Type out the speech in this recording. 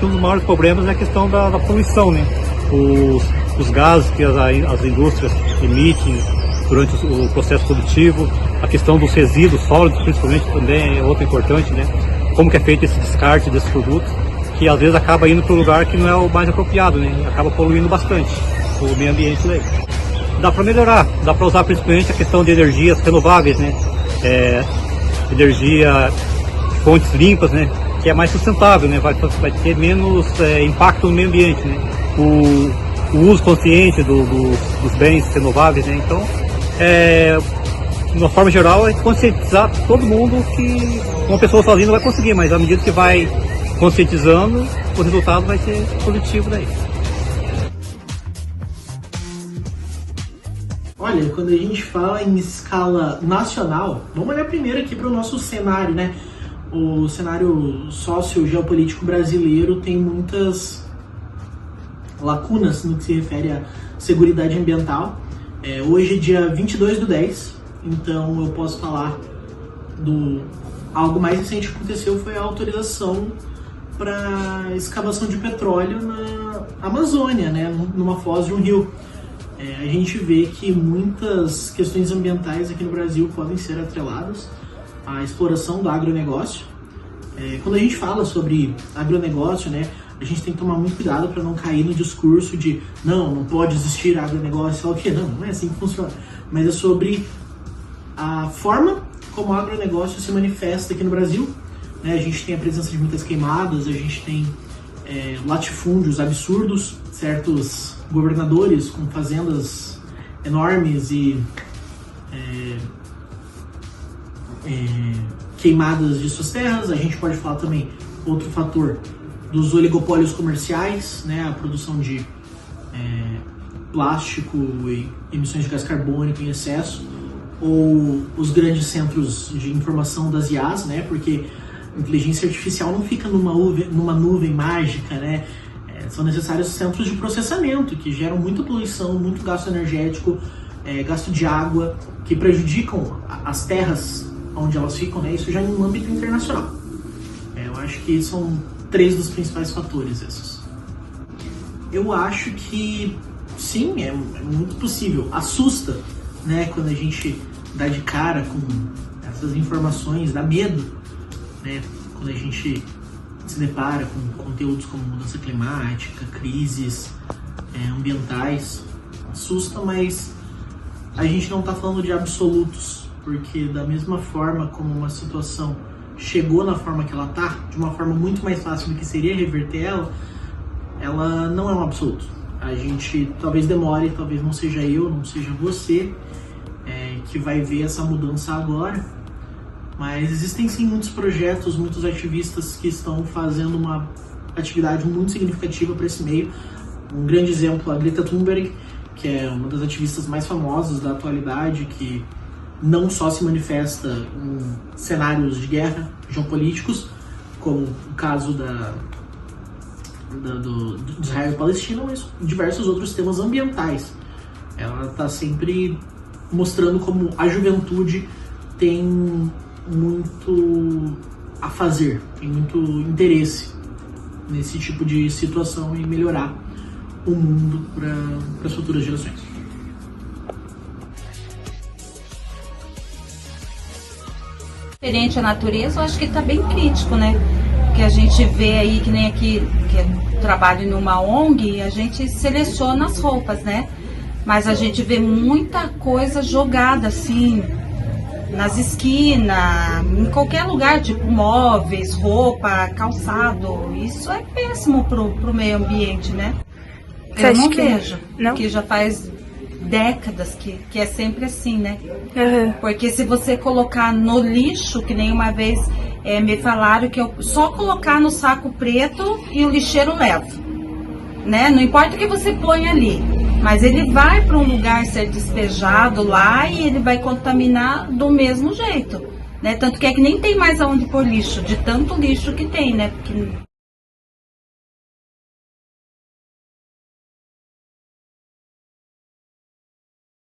que um dos maiores problemas é a questão da poluição, né? Os gases que as indústrias emitem durante o processo produtivo, a questão dos resíduos sólidos, principalmente, também é outra importante, né? Como que é feito esse descarte desses produtos, que às vezes acaba indo para um lugar que não é o mais apropriado, né? Acaba poluindo bastante o meio ambiente daí. Dá para melhorar, dá para usar principalmente a questão de energias renováveis, né? Energia, fontes limpas, né? Que é mais sustentável, né? Vai ter menos impacto no meio ambiente, né? O uso consciente dos bens renováveis, né? Então, de uma forma geral, é conscientizar todo mundo que uma pessoa sozinha não vai conseguir, mas à medida que vai conscientizando, o resultado vai ser positivo daí. Olha, quando a gente fala em escala nacional, vamos olhar primeiro aqui para o nosso cenário, né? O cenário socio-geopolítico brasileiro tem muitas lacunas no que se refere à seguridade ambiental. Hoje é dia 22/10, então eu posso falar algo mais recente que aconteceu foi a autorização para escavação de petróleo na Amazônia, né? Numa foz de um rio. A gente vê que muitas questões ambientais aqui no Brasil podem ser atreladas à exploração do agronegócio. Quando a gente fala sobre agronegócio, né, a gente tem que tomar muito cuidado para não cair no discurso de não pode existir agronegócio, o quê? Não é assim que funciona. Mas é sobre a forma como o agronegócio se manifesta aqui no Brasil. Né? A gente tem a presença de muitas queimadas, a gente tem latifúndios absurdos, certos governadores com fazendas enormes e queimadas de suas terras. A gente pode falar também, outro fator, dos oligopólios comerciais, né? A produção de plástico e emissões de gás carbônico em excesso, ou os grandes centros de informação das IAs, né? Porque a inteligência artificial não fica numa nuvem mágica, né? São necessários centros de processamento que geram muita poluição, muito gasto energético, gasto de água, que prejudicam as terras onde elas ficam, né? Isso já em um âmbito internacional. Eu acho que são 3 dos principais fatores esses. Eu acho que sim, é muito possível. Assusta, né? Quando a gente dá de cara com essas informações, dá medo, né? Quando a gente se depara com conteúdos como mudança climática, crises ambientais, assusta, mas a gente não está falando de absolutos, porque da mesma forma como uma situação chegou na forma que ela está, de uma forma muito mais fácil do que seria reverter ela não é um absoluto. A gente talvez demore, talvez não seja eu, não seja você que vai ver essa mudança agora, mas existem sim muitos projetos, muitos ativistas que estão fazendo uma atividade muito significativa para esse meio. Um grande exemplo, a Greta Thunberg, que é uma das ativistas mais famosas da atualidade, que não só se manifesta em cenários de guerra geopolíticos, como o caso do Israel e Palestina, mas diversos outros temas ambientais. Ela está sempre mostrando como a juventude tem muito a fazer, tem muito interesse nesse tipo de situação e melhorar o mundo para as futuras gerações. Referente à natureza, eu acho que está bem crítico, né? Que a gente vê aí, que nem aqui, que eu trabalho numa ONG, a gente seleciona as roupas, né? Mas a gente vê muita coisa jogada assim, nas esquinas, em qualquer lugar, tipo móveis, roupa, calçado. Isso é péssimo pro meio ambiente, né? Eu não vejo, porque já faz décadas que é sempre assim, né? Uhum. Porque se você colocar no lixo, que nem uma vez me falaram que eu só colocar no saco preto e o lixeiro leva, né? Não importa o que você põe ali, mas ele vai para um lugar ser despejado lá e ele vai contaminar do mesmo jeito, né? Tanto que nem tem mais aonde pôr lixo, de tanto lixo que tem, né? Porque